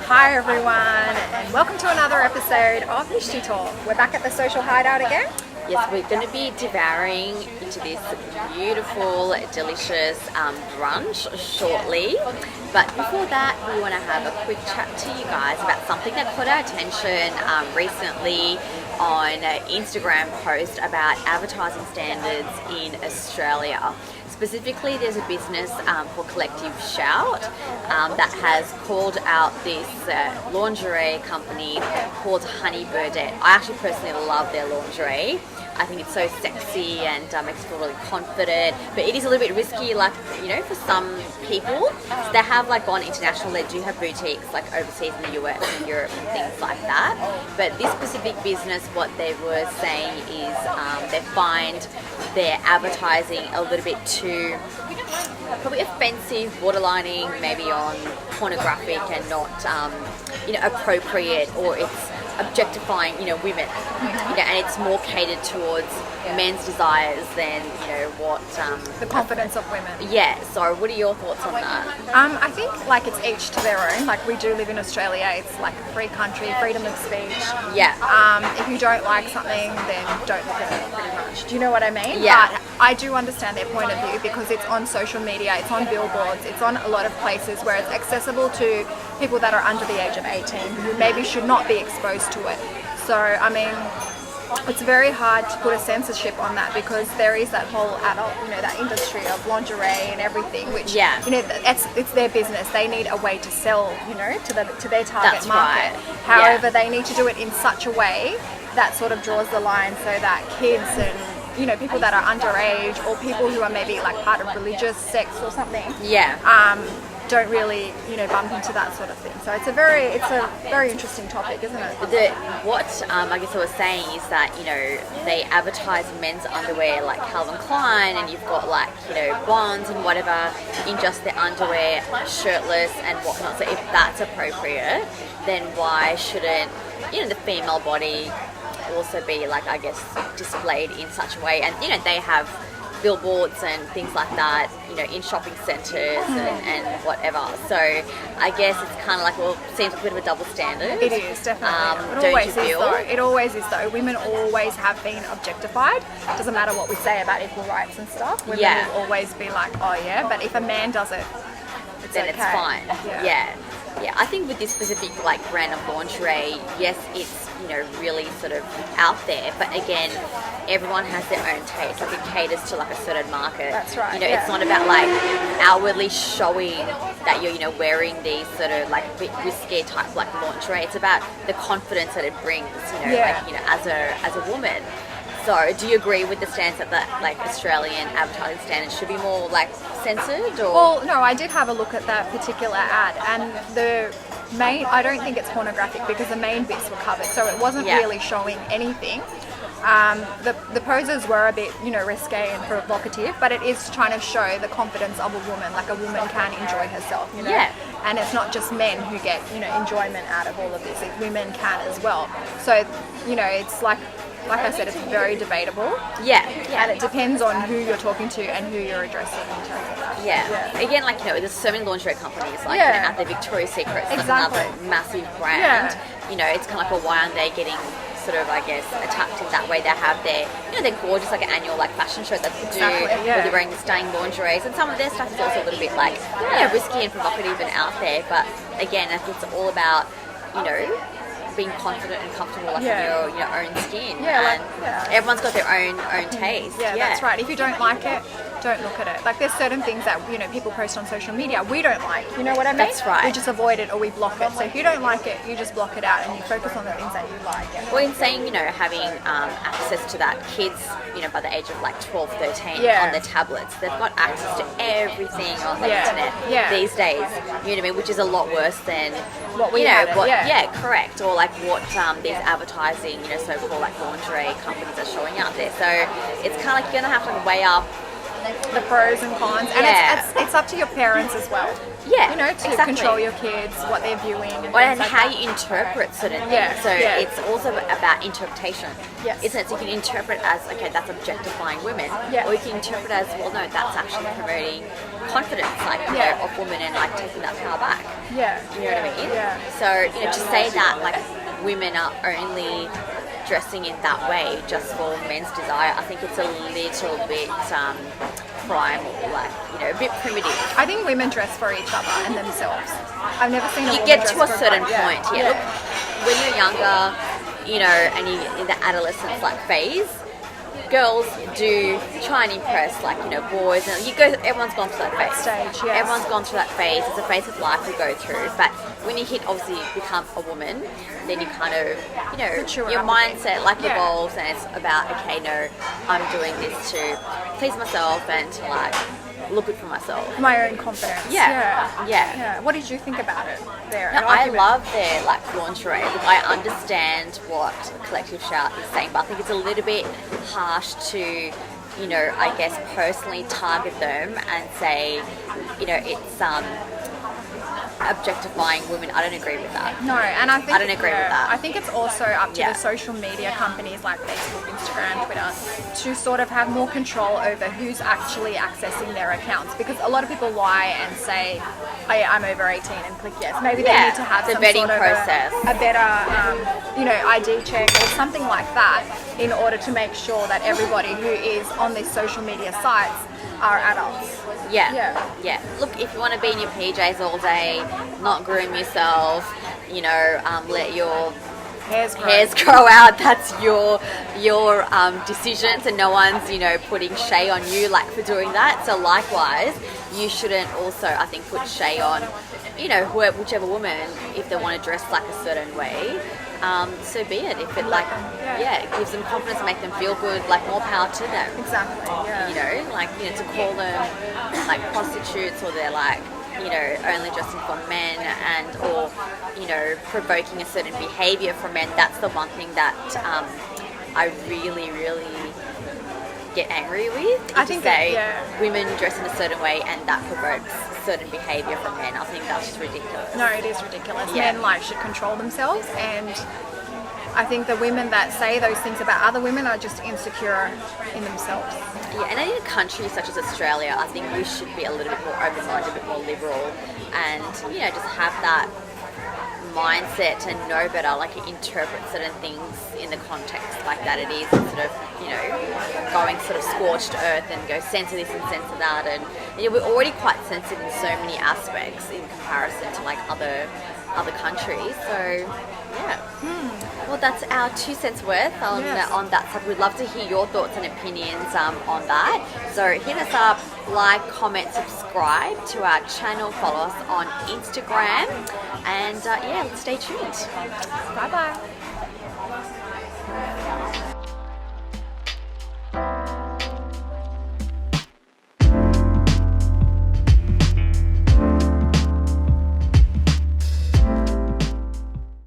Hi everyone, and welcome to another episode of History Talk. We're back at the Social Hideout again. Yes, we're going to be devouring into this beautiful, delicious brunch shortly. But before that, we want to have a quick chat to you guys about something that caught our attention recently on an Instagram post about advertising standards in Australia. Specifically, there's a business called Collective Shout that has called out this lingerie company called Honey Birdette. I actually personally love their lingerie. I think it's so sexy and makes you feel really confident, but it is a little bit risky, like, you know, for some people. So they have like gone international. They do have boutiques like overseas in the US and Europe and things like that. But this specific business, what they were saying is they find their advertising a little bit too probably offensive, borderlining maybe on pornographic and not appropriate, or it's objectifying, women, and it's more catered towards men's desires than, what... the confidence of women. Yeah, so what are your thoughts on that? I think, it's each to their own. Like, we do live in Australia, it's like a free country, freedom of speech. Yeah. If you don't like something, then don't look at it, pretty much. Do you know what I mean? Yeah. But I do understand their point of view because it's on social media, it's on billboards, it's on a lot of places where it's accessible to people that are under the age of 18 who maybe should not be exposed to it. So, I mean, it's very hard to put a censorship on that because there is that whole adult, that industry of lingerie and everything, which, it's their business. They need a way to sell, to their target market. Right. However, they need to do it in such a way that sort of draws the line so that kids and, people that are underage or people who are maybe like part of religious sects or something. Yeah. Don't really, bump into that sort of thing. So it's a very interesting topic, isn't it? What I guess I was saying is that, they advertise men's underwear like Calvin Klein, and you've got Bonds and whatever in just their underwear, shirtless and whatnot. So if that's appropriate, then why shouldn't, the female body also be displayed in such a way? And, they have billboards and things like that, in shopping centres and whatever. So I guess it's kind of seems a bit of a double standard. It is, definitely. It always is though. Women always have been objectified. Doesn't matter what we say about equal rights and stuff. Women will always be like, oh yeah, but if a man does it, then it's fine. Yeah, I think with this specific brand of lingerie, yes, it's really sort of out there, but again, everyone has their own taste. It caters to a certain market. That's right. It's not about outwardly showing that you're wearing these sort of bit risque type lingerie. It's about the confidence that it brings. As a woman. So, do you agree with the stance that the Australian advertising standards should be more censored? Or? Well, no, I did have a look at that particular ad, and I don't think it's pornographic because the main bits were covered, so it wasn't really showing anything. The poses were a bit, risque and provocative, but it is trying to show the confidence of a woman, like a woman can enjoy herself, Yeah. And it's not just men who get, enjoyment out of all of this, women can as well. So, it's like I said, it's very debatable. Yeah. And it depends on who you're talking to and who you're addressing in terms of that. Yeah. Again, there's so many lingerie companies, out there, Victoria's Secret, exactly. Another massive brand. It's kind of why aren't they getting sort of, attacked in that way? They have they're gorgeous, an annual, fashion show that they do, where they're wearing the stunning lingeries, and some of their stuff is also a little bit, risky and provocative and out there, but again, I think it's all about, being confident and comfortable in your own skin. Everyone's got their own taste. Yeah, that's right. If you don't like it, don't look at it. There's certain things that people post on social media we don't like. You know what I mean? That's right. We just avoid it or we block it. So if you don't like it, you just block it out and you focus on the things that you like. Well, in saying having access to that, kids by the age of 12, 13 on their tablets, they've got access to everything on the internet these days. You know what I mean? Which is a lot worse than what we had. Correct. Or what these advertising, so-called lingerie companies are showing out there. So it's kind of you're gonna have to weigh up the pros and cons, and Yeah. it's up to your parents as well. Yeah, You know, to exactly. control your kids, what they're viewing, and Well, things and like how that. you interpret certain things. Yeah, So yeah. it's also about interpretation. Yes. Isn't it? So you can interpret as, okay, that's objectifying women. Yeah. Or you can interpret as, well, no, that's actually promoting confidence, like, you Yeah. know, of women and like taking that power back. Yeah. You know what I mean? Yeah. So, you know, to say that like women are only dressing in that way just for men's desire, I think it's a little bit primal, like, you know, a bit primitive. I think women dress for each other and themselves. I've never seen a You woman get dress to a for certain yeah. point, yeah. Look, when you're younger, you know, and you in the adolescence like phase, girls do try and impress, like, you know, boys, and you go. Everyone's gone through that phase. Stage, yes. Everyone's gone through that phase. It's a phase of life we go through. But when you hit, obviously, become a woman, then you kind of, you know, Mature your up a bit. mindset like Yeah. evolves, and it's about, okay, no, I'm doing this to please myself and to like look good for myself. My own confidence. Yeah. Yeah. Yeah. What did you think about it there? No, An I argument? love their like lingerie. Look, I understand what Collective Shout is saying, but I think it's a little bit harsh to, you know, I guess personally target them and say, you know, it's objectifying women. I don't agree with that. No, and I think I don't agree with that. I think it's also up to Yeah. the social media companies like Facebook, Instagram, Twitter to sort of have more control over who's actually accessing their accounts, because a lot of people lie and say, I'm over 18 and click yes. Maybe they Yeah, need to have the some vetting sort of process. a better, you know, ID check or something like that in order to make sure that everybody who is on these social media sites are adults. Yeah. Yeah. Yeah. Look, if you want to be in your PJs all day, not groom yourself, you know, let your hairs grow out, that's your decision, so no one's, you know, putting shade on you like for doing that. So likewise, you shouldn't also, I think, put shade on, you know, whichever woman, if they want to dress like a certain way, so be it. If it like, Yeah. it gives them confidence, make them feel good, like more power to them. Exactly. Yeah. You know, like, you know, to call them like prostitutes, or they're like, you know, only dressing for men, and or, you know, provoking a certain behavior from men. That's the one thing that I really get angry with. I If think you say that, yeah. women dress in a certain way and that provokes certain behavior from men. I think that's just ridiculous. No, it is ridiculous. Yeah. Men like should control themselves, and I think the women that say those things about other women are just insecure in themselves. Yeah, and in a country such as Australia, I think we should be a little bit more open-minded, a bit more liberal, and, you know, just have that mindset to know better, like interpret certain things in the context like that it is, instead of, you know, going sort of scorched earth and go censor this and censor that. And, you know, we're already quite censored in so many aspects in comparison to like other countries. So yeah. Well, that's our 2 cents worth on Yes. on that stuff. We'd love to hear your thoughts and opinions on that. So hit us up, like, comment, subscribe to our channel, follow us on Instagram, and yeah, stay tuned. Bye bye.